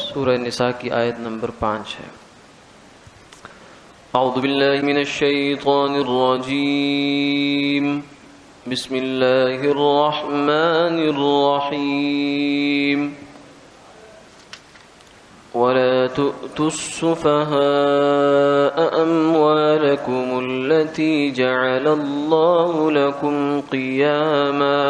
سورہ نساء کی آیت نمبر 5 ہے۔ اعوذ باللہ من الشیطان الرجیم، بسم اللہ الرحمن الرحیم۔ ولا تؤتوا السفهاء أموالكم التي جعل الله لكم قياما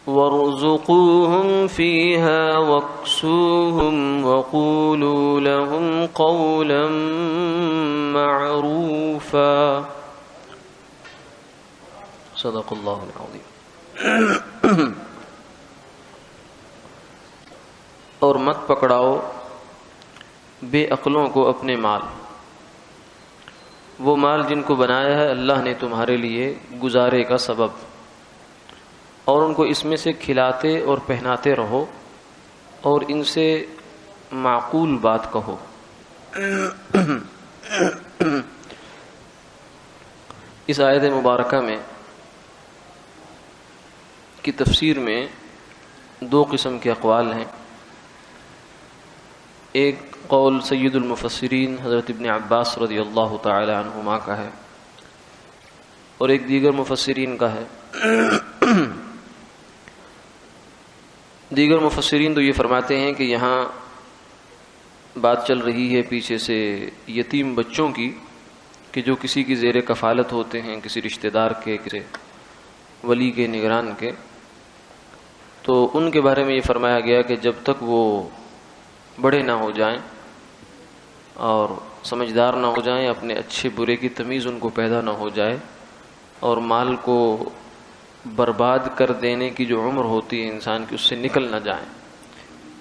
وارزقوهم فيها واكسوهم وقولوا لهم قولا معروفا۔ صدق اللہ العظیم۔ اور مت پکڑاؤ بے عقلوں کو اپنے مال، وہ مال جن کو بنایا ہے اللہ نے تمہارے لیے گزارے کا سبب، اور ان کو اس میں سے کھلاتے اور پہناتے رہو اور ان سے معقول بات کہو۔ اس آیت مبارکہ میں کی تفسیر میں دو قسم کے اقوال ہیں۔ ایک قول سید المفسرین حضرت ابن عباس رضی اللہ تعالی عنہما کا ہے، اور ایک دیگر مفسرین کا ہے۔ دیگر مفسرین تو یہ فرماتے ہیں کہ یہاں بات چل رہی ہے پیچھے سے یتیم بچوں کی، کہ جو کسی کی زیر کفالت ہوتے ہیں، کسی رشتہ دار کے، کسی ولی کے، نگران کے، تو ان کے بارے میں یہ فرمایا گیا کہ جب تک وہ بڑے نہ ہو جائیں اور سمجھدار نہ ہو جائیں، اپنے اچھے برے کی تمیز ان کو پیدا نہ ہو جائے، اور مال کو برباد کر دینے کی جو عمر ہوتی ہے انسان کی اس سے نکل نہ جائیں،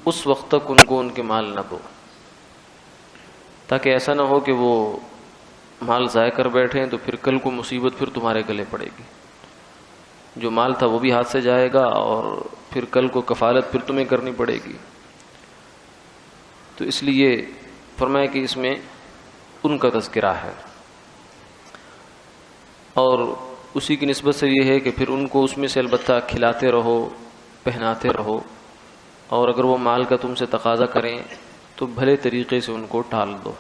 اس وقت تک ان کو ان کے مال نہ دو، تاکہ ایسا نہ ہو کہ وہ مال ضائع کر بیٹھیں تو پھر کل کو مصیبت پھر تمہارے گلے پڑے گی۔ جو مال تھا وہ بھی ہاتھ سے جائے گا اور پھر کل کو کفالت پھر تمہیں کرنی پڑے گی۔ تو اس لیے فرمایا کہ اس میں ان کا تذکرہ ہے، اور اسی کی نسبت سے یہ ہے کہ پھر ان کو اس میں سے البتہ کھلاتے رہو، پہناتے رہو، اور اگر وہ مال کا تم سے تقاضا کریں تو بھلے طریقے سے ان کو ٹال دو۔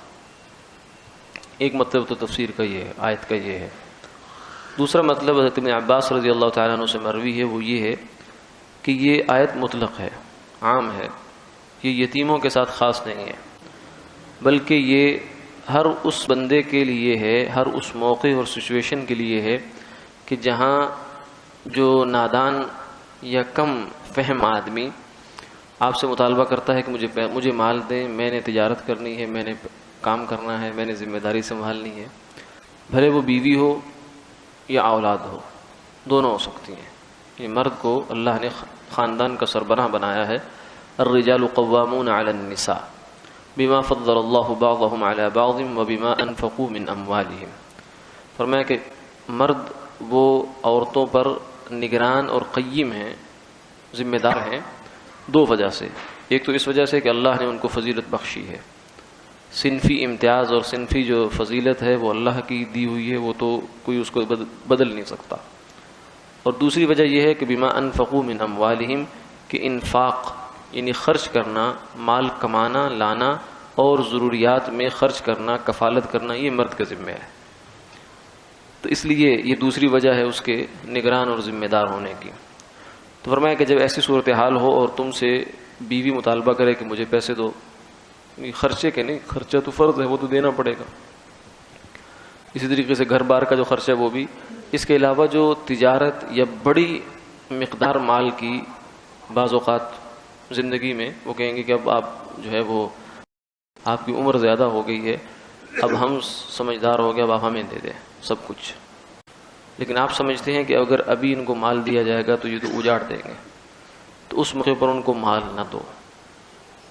ایک مطلب تو تفسیر کا یہ ہے، آیت کا یہ ہے۔ دوسرا مطلب حضرت ابن عباس رضی اللہ تعالیٰ عنہ سے مروی ہے، وہ یہ ہے کہ یہ آیت مطلق ہے، عام ہے، یہ یتیموں کے ساتھ خاص نہیں ہے، بلکہ یہ ہر اس بندے کے لیے ہے، ہر اس موقع اور سچویشن کے لیے ہے کہ جہاں جو نادان یا کم فہم آدمی آپ سے مطالبہ کرتا ہے کہ مجھے مال دیں، میں نے تجارت کرنی ہے، میں نے کام کرنا ہے، میں نے ذمہ داری سنبھالنی ہے، بھلے وہ بیوی ہو یا اولاد ہو، دونوں ہو سکتی ہیں۔ یہ مرد کو اللہ نے خاندان کا سربراہ بنایا ہے۔ الرجال قوامون علی النساء بما فضل اللہ بعضهم علی بعض وبما انفقوا من اموالهم۔ فرمایا کہ مرد وہ عورتوں پر نگران اور قیم ہیں، ذمہ دار ہیں، دو وجہ سے۔ ایک تو اس وجہ سے کہ اللہ نے ان کو فضیلت بخشی ہے، صنفی امتیاز اور صنفی جو فضیلت ہے وہ اللہ کی دی ہوئی ہے، وہ تو کوئی اس کو بدل نہیں سکتا۔ اور دوسری وجہ یہ ہے کہ بما انفقوا من اموالهم، کہ انفاق یعنی خرچ کرنا، مال کمانا، لانا اور ضروریات میں خرچ کرنا، کفالت کرنا، یہ مرد کا ذمہ ہے۔ تو اس لیے یہ دوسری وجہ ہے اس کے نگران اور ذمہ دار ہونے کی۔ تو فرمایا کہ جب ایسی صورتحال ہو اور تم سے بیوی مطالبہ کرے کہ مجھے پیسے دو، خرچے کے نہیں، خرچہ تو فرض ہے، وہ تو دینا پڑے گا۔ اسی طریقے سے گھر بار کا جو خرچہ وہ بھی، اس کے علاوہ جو تجارت یا بڑی مقدار مال کی بعض اوقات زندگی میں وہ کہیں گے کہ اب آپ جو ہے وہ آپ کی عمر زیادہ ہو گئی ہے، اب ہم سمجھدار ہو گئے، اب آپ ہمیں دے دیں سب کچھ، لیکن آپ سمجھتے ہیں کہ اگر ابھی ان کو مال دیا جائے گا تو یہ تو اجاڑ دیں گے، تو اس موقع پر ان کو مال نہ دو۔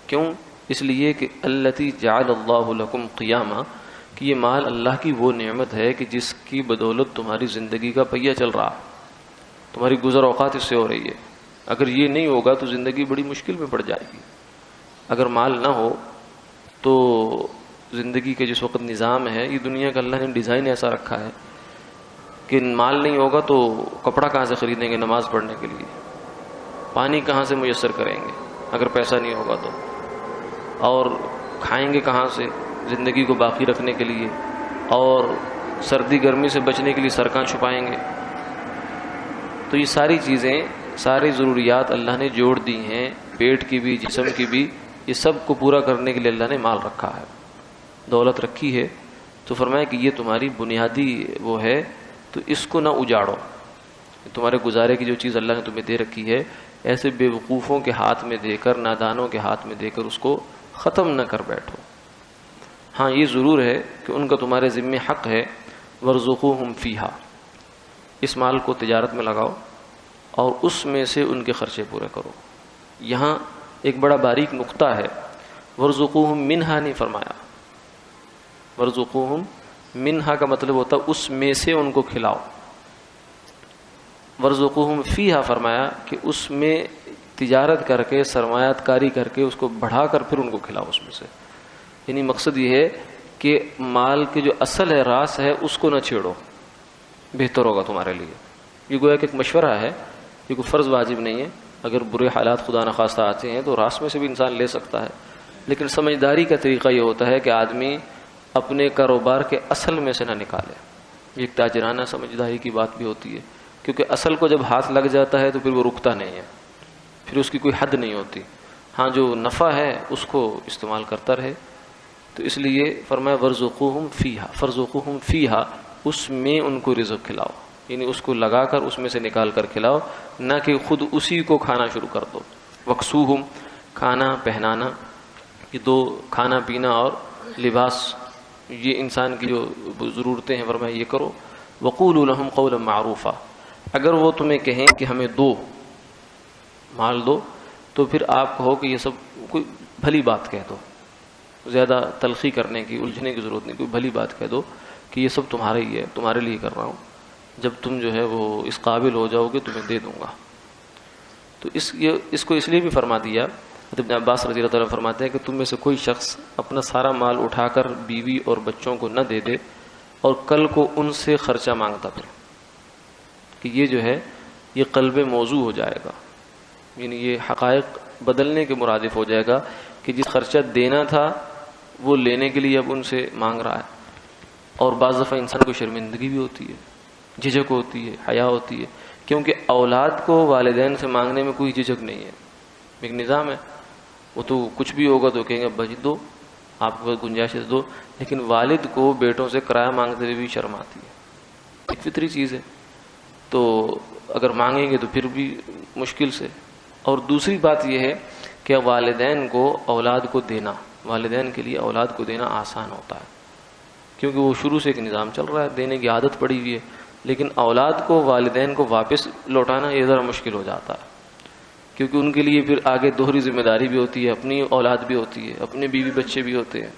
کیوں؟ اس لیے کہ التی جعل اللہ لکم قیاما، کہ یہ مال اللہ کی وہ نعمت ہے کہ جس کی بدولت تمہاری زندگی کا پہیہ چل رہا، تمہاری گزر اوقات اس سے ہو رہی ہے۔ اگر یہ نہیں ہوگا تو زندگی بڑی مشکل میں پڑ جائے گی۔ اگر مال نہ ہو تو زندگی کے جس وقت نظام ہے، یہ دنیا کا اللہ نے ڈیزائن ایسا رکھا ہے کہ مال نہیں ہوگا تو کپڑا کہاں سے خریدیں گے نماز پڑھنے کے لیے؟ پانی کہاں سے میسر کریں گے اگر پیسہ نہیں ہوگا تو، اور کھائیں گے کہاں سے زندگی کو باقی رکھنے کے لیے، اور سردی گرمی سے بچنے کے لیے سر کہاں چھپائیں گے؟ تو یہ ساری چیزیں، ساری ضروریات اللہ نے جوڑ دی ہیں، پیٹ کی بھی جسم کی بھی، یہ سب کو پورا کرنے کے لیے اللہ نے مال رکھا ہے، دولت رکھی ہے۔ تو فرمایا کہ یہ تمہاری بنیادی وہ ہے، تو اس کو نہ اجاڑو، تمہارے گزارے کی جو چیز اللہ نے تمہیں دے رکھی ہے ایسے بے وقوفوں کے ہاتھ میں دے کر، نادانوں کے ہاتھ میں دے کر اس کو ختم نہ کر بیٹھو۔ ہاں یہ ضرور ہے کہ ان کا تمہارے ذمہ حق ہے، وارزقوہم فیہا، اس مال کو تجارت میں لگاؤ اور اس میں سے ان کے خرچے پورے کرو۔ یہاں ایک بڑا باریک نقطہ ہے، وارزقوہم منہا نہیں فرمایا، وارزقوہم منہا کا مطلب ہوتا ہے اس میں سے ان کو کھلاؤ، وارزقوہم فیہا فرمایا کہ اس میں تجارت کر کے، سرمایہ کاری کر کے، اس کو بڑھا کر پھر ان کو کھلاؤ اس میں سے۔ یعنی مقصد یہ ہے کہ مال کے جو اصل ہے، راس ہے، اس کو نہ چھیڑو، بہتر ہوگا تمہارے لیے۔ یہ گویا کہ ایک مشورہ ہے، یہ کوئی فرض واجب نہیں ہے، اگر برے حالات خدا نخواستہ آتے ہیں تو راس میں سے بھی انسان لے سکتا ہے، لیکن سمجھداری کا طریقہ یہ ہوتا ہے کہ آدمی اپنے کاروبار کے اصل میں سے نہ نکالے۔ یہ ایک تاجرانہ سمجھداری کی بات بھی ہوتی ہے، کیونکہ اصل کو جب ہاتھ لگ جاتا ہے تو پھر وہ رکتا نہیں ہے، پھر اس کی کوئی حد نہیں ہوتی۔ ہاں جو نفع ہے اس کو استعمال کرتا رہے۔ تو اس لیے فرمایا ورزقوہم فیہا، فرزقوہم فیہا، اس میں ان کو رزق کھلاؤ، یعنی اس کو لگا کر اس میں سے نکال کر کھلاؤ، نہ کہ خود اسی کو کھانا شروع کر دو۔ وکسوہم، کھانا پہنانا، یہ دو، کھانا پینا اور لباس، یہ انسان کی جو ضرورتیں ہیں، فرمایا یہ کرو۔ وقولوا لہم قولا معروفا، اگر وہ تمہیں کہیں کہ ہمیں دو، مال دو، تو پھر آپ کہو کہ یہ سب کوئی بھلی بات کہہ دو، زیادہ تلخی کرنے کی، الجھنے کی ضرورت نہیں، کوئی بھلی بات کہہ دو کہ یہ سب تمہارے ہی ہے، تمہارے لیے کر رہا ہوں، جب تم جو ہے وہ اس قابل ہو جاؤ گے تمہیں دے دوں گا۔ تو اس کو اس لیے بھی فرما دیا، ابن عباس رضی اللہ عنہ فرماتے ہیں کہ تم میں سے کوئی شخص اپنا سارا مال اٹھا کر بیوی اور بچوں کو نہ دے دے اور کل کو ان سے خرچہ مانگتا پھر، کہ یہ جو ہے یہ قلب موضوع ہو جائے گا، یعنی یہ حقائق بدلنے کے مرادف ہو جائے گا کہ جس خرچہ دینا تھا وہ لینے کے لیے اب ان سے مانگ رہا ہے۔ اور بعض دفعہ انسان کو شرمندگی بھی ہوتی ہے، جھجک ہوتی ہے، حیا ہوتی ہے، کیونکہ اولاد کو والدین سے مانگنے میں کوئی جھجک نہیں ہے، ایک نظام ہے، وہ تو کچھ بھی ہوگا تو کہیں گے بھائی دو، آپ کو گنجائش دو، لیکن والد کو بیٹوں سے کرایہ مانگتے ہوئے بھی شرم آتی ہے، ایک فطری چیز ہے، تو اگر مانگیں گے تو پھر بھی مشکل سے۔ اور دوسری بات یہ ہے کہ والدین کو اولاد کو دینا، والدین کے لیے اولاد کو دینا آسان ہوتا ہے، کیونکہ وہ شروع سے ایک نظام چل رہا ہے، دینے کی عادت پڑی ہوئی ہے، لیکن اولاد کو والدین کو واپس لوٹانا یہ ذرا مشکل ہو جاتا ہے، کیونکہ ان کے لیے پھر آگے دوہری ذمہ داری بھی ہوتی ہے، اپنی اولاد بھی ہوتی ہے، اپنے بیوی بچے بھی ہوتے ہیں،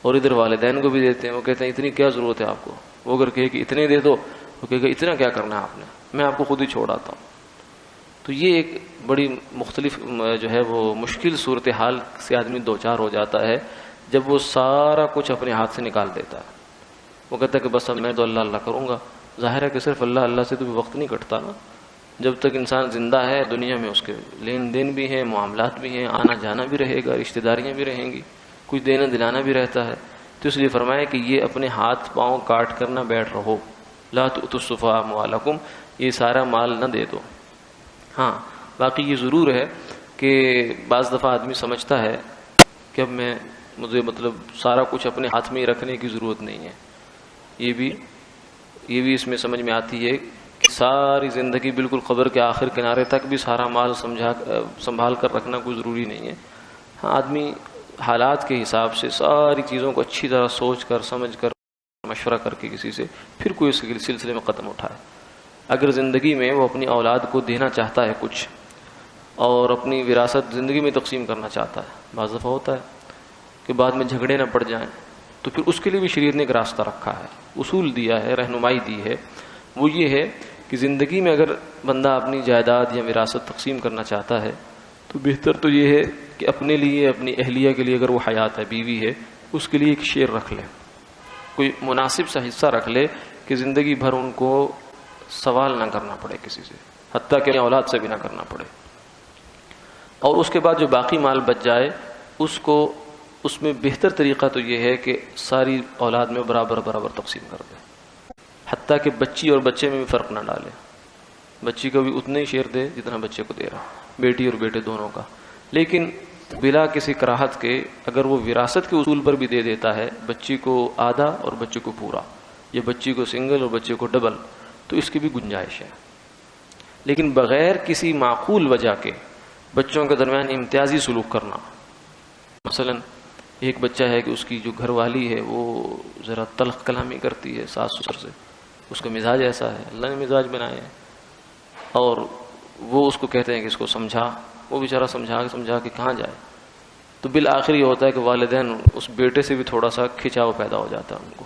اور ادھر والدین کو بھی دیتے ہیں۔ وہ کہتے ہیں اتنی کیا ضرورت ہے آپ کو، وہ اگر کہے کہ اتنے دے دو، وہ کہے کہ اتنا کیا کرنا ہے آپ نے، میں آپ کو خود ہی چھوڑ آتا ہوں۔ تو یہ ایک بڑی مختلف جو ہے وہ مشکل صورتحال سے آدمی دوچار ہو جاتا ہے جب وہ سارا کچھ اپنے ہاتھ سے نکال دیتا ہے۔ وہ کہتا ہے کہ بس اب میں تو اللہ اللہ کروں گا، ظاہر ہے کہ صرف اللہ اللہ سے تو بھی وقت نہیں کٹتا نا، جب تک انسان زندہ ہے دنیا میں اس کے لین دین بھی ہیں، معاملات بھی ہیں، آنا جانا بھی رہے گا، رشتہ داریاں بھی رہیں گی، کچھ دینا دلانا بھی رہتا ہے۔ تو اس لیے فرمایا کہ یہ اپنے ہاتھ پاؤں کاٹ کر نہ بیٹھ رہو، لا تؤتوا السفہاء اموالکم، یہ سارا مال نہ دے دو۔ ہاں باقی یہ ضرور ہے کہ بعض دفعہ آدمی سمجھتا ہے کہ اب مجھے مطلب سارا کچھ اپنے ہاتھ میں ہی رکھنے کی ضرورت نہیں ہے، یہ بھی اس میں سمجھ میں آتی ہے کہ ساری زندگی بالکل قبر کے آخر کنارے تک بھی سارا مال سنبھال کر رکھنا کوئی ضروری نہیں ہے۔ ہاں آدمی حالات کے حساب سے ساری چیزوں کو اچھی طرح سوچ کر سمجھ کر مشورہ کر کے کسی سے پھر کوئی اس سلسلے میں قدم اٹھائے۔ اگر زندگی میں وہ اپنی اولاد کو دینا چاہتا ہے کچھ اور اپنی وراثت زندگی میں تقسیم کرنا چاہتا ہے، بعض دفعہ ہوتا ہے کہ بعد میں جھگڑے نہ پڑ جائیں، تو پھر اس کے لیے بھی شریعت نے ایک راستہ رکھا ہے، اصول دیا ہے، رہنمائی دی ہے۔ وہ یہ ہے کہ زندگی میں اگر بندہ اپنی جائیداد یا وراثت تقسیم کرنا چاہتا ہے تو بہتر تو یہ ہے کہ اپنے لیے، اپنی اہلیہ کے لیے، اگر وہ حیات ہے، بیوی ہے، اس کے لیے ایک شیئر رکھ لے، کوئی مناسب سا حصہ رکھ لے کہ زندگی بھر ان کو سوال نہ کرنا پڑے کسی سے، حتیٰ کہ اولاد سے بھی نہ کرنا پڑے۔ اور اس کے بعد جو باقی مال بچ جائے اس میں بہتر طریقہ تو یہ ہے کہ ساری اولاد میں برابر برابر تقسیم کر دے، حتیٰ کہ بچی اور بچے میں بھی فرق نہ ڈالے، بچی کو بھی اتنا ہی شیئر دے جتنا بچے کو دے رہا، بیٹی اور بیٹے دونوں کا، لیکن بلا کسی کراہت کے اگر وہ وراثت کے اصول پر بھی دے دیتا ہے، بچی کو آدھا اور بچے کو پورا، یا بچی کو سنگل اور بچے کو ڈبل، تو اس کی بھی گنجائش ہے، لیکن بغیر کسی معقول وجہ کے بچوں کے درمیان امتیازی سلوک کرنا، مثلا ایک بچہ ہے کہ اس کی جو گھر والی ہے وہ ذرا تلخ کلامی کرتی ہے ساس سسر سے، اس کا مزاج ایسا ہے، اللہ نے مزاج بنایا ہے، اور وہ اس کو کہتے ہیں کہ اس کو سمجھا، وہ بیچارہ سمجھا کے کہاں جائے، تو بالآخر یہ ہوتا ہے کہ والدین اس بیٹے سے بھی تھوڑا سا کھچاؤ پیدا ہو جاتا ہے ان کو،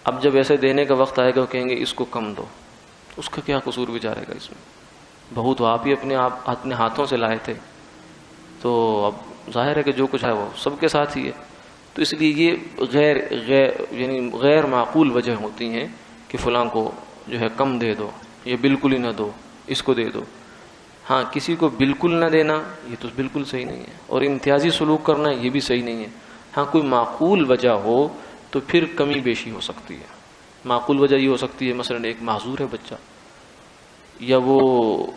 اب جب ایسے دینے کا وقت آئے گا وہ کہیں گے اس کو کم دو، اس کا کیا قصور بیچارے گا اس میں، بہو تو آپ ہی اپنے ہاتھوں سے لائے تھے، تو اب ظاہر ہے کہ جو کچھ ہے وہ سب کے ساتھ ہی ہے، تو اس لیے یہ غیر معقول وجہ ہوتی ہیں کہ فلاں کو جو ہے کم دے دو، یا بالکل ہی نہ دو، اس کو دے دو۔ ہاں، کسی کو بالکل نہ دینا یہ تو بالکل صحیح نہیں ہے، اور امتیازی سلوک کرنا یہ بھی صحیح نہیں ہے۔ ہاں، کوئی معقول وجہ ہو تو پھر کمی بیشی ہو سکتی ہے۔ معقول وجہ یہ ہو سکتی ہے مثلا ایک معذور ہے بچہ، یا وہ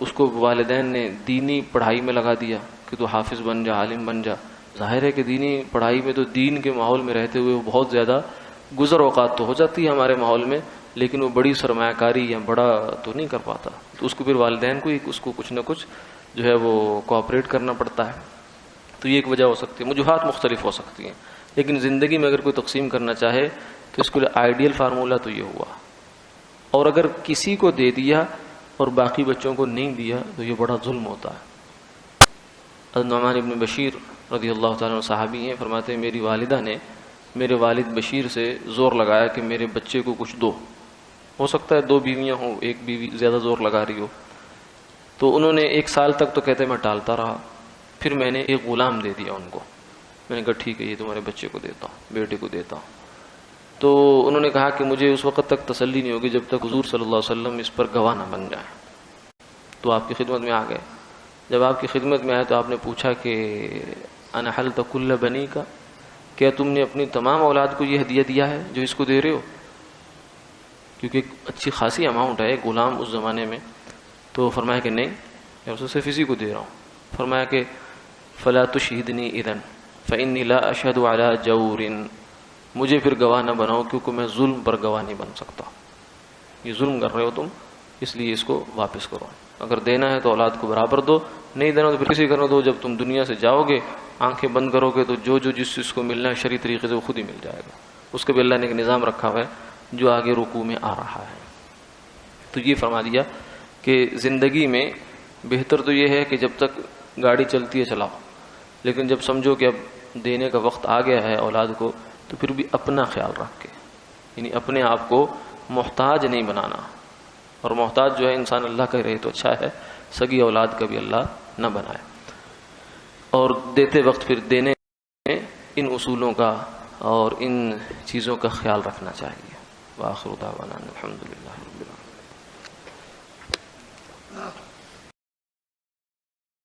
اس کو والدین نے دینی پڑھائی میں لگا دیا کہ تو حافظ بن جا، عالم بن جا، ظاہر ہے کہ دینی پڑھائی میں تو دین کے ماحول میں رہتے ہوئے وہ بہت زیادہ گزر اوقات تو ہو جاتی ہے ہمارے ماحول میں، لیکن وہ بڑی سرمایہ کاری یا بڑا تو نہیں کر پاتا، تو اس کو پھر والدین کو اس کو کچھ نہ کچھ جو ہے وہ کوآپریٹ کرنا پڑتا ہے، تو یہ ایک وجہ ہو سکتی ہے۔ وجوہات مختلف ہو سکتی ہیں، لیکن زندگی میں اگر کوئی تقسیم کرنا چاہے تو اس کے لیے آئیڈیل فارمولہ تو یہ ہوا، اور اگر کسی کو دے دیا اور باقی بچوں کو نہیں دیا تو یہ بڑا ظلم ہوتا ہے۔ نعمان ابن بشیر رضی اللہ تعالیٰ عنہ صحابی ہیں، فرماتے ہیں میری والدہ نے میرے والد بشیر سے زور لگایا کہ میرے بچے کو کچھ دو، ہو سکتا ہے 2 بیویاں ہوں، ایک بیوی زیادہ زور لگا رہی ہو، تو انہوں نے 1 سال تک تو کہتے میں ٹالتا رہا، پھر میں نے ایک غلام دے دیا ان کو، میں نے کہا ٹھیک ہے یہ تمہارے بچے کو دیتا ہوں، بیٹے کو دیتا ہوں، تو انہوں نے کہا کہ مجھے اس وقت تک تسلی نہیں ہوگی جب تک حضور صلی اللہ علیہ وسلم اس پر گواہ نہ بن جائیں، تو آپ کی خدمت میں آ گئے۔ جب آپ کی خدمت میں آئے تو آپ نے پوچھا کہ انا حلت کل بنی کا، کیا تم نے اپنی تمام اولاد کو یہ ہدیہ دیا ہے جو اس کو دے رہے ہو؟ کیونکہ ایک اچھی خاصی اماؤنٹ ہے غلام اس زمانے میں، تو فرمایا کہ نہیں، میں اسے صرف اسی کو دے رہا ہوں۔ فرمایا کہ فلا تشہدنی اذن فانی لا اشہد علی جور، مجھے پھر گواہ نہ بناؤ کیونکہ میں ظلم پر گواہ نہیں بن سکتا، یہ ظلم کر رہے ہو تم، اس لیے اس کو واپس کرو، اگر دینا ہے تو اولاد کو برابر دو، نہیں دینا تو پھر کسی کرنا دو، جب تم دنیا سے جاؤ گے آنکھیں بند کرو گے تو جو جس چیز کو ملنا ہے شرعی طریقے سے وہ خود ہی مل جائے گا، اس کے بھی اللہ نے ایک نظام رکھا ہوا ہے جو آگے رکوع میں آ رہا ہے۔ تو یہ فرما دیا کہ زندگی میں بہتر تو یہ ہے کہ جب تک گاڑی چلتی ہے چلاؤ، لیکن جب سمجھو کہ اب دینے کا وقت آ گیا ہے اولاد کو تو پھر بھی اپنا خیال رکھ کے، یعنی اپنے آپ کو محتاج نہیں بنانا، اور محتاج جو ہے انسان اللہ کا رہے تو اچھا ہے، سگی اولاد کا بھی اللہ نہ بنائے، اور دیتے وقت پھر دینے میں ان اصولوں کا اور ان چیزوں کا خیال رکھنا چاہیے۔ وآخر دعوانا الحمدللہ رب العالمین۔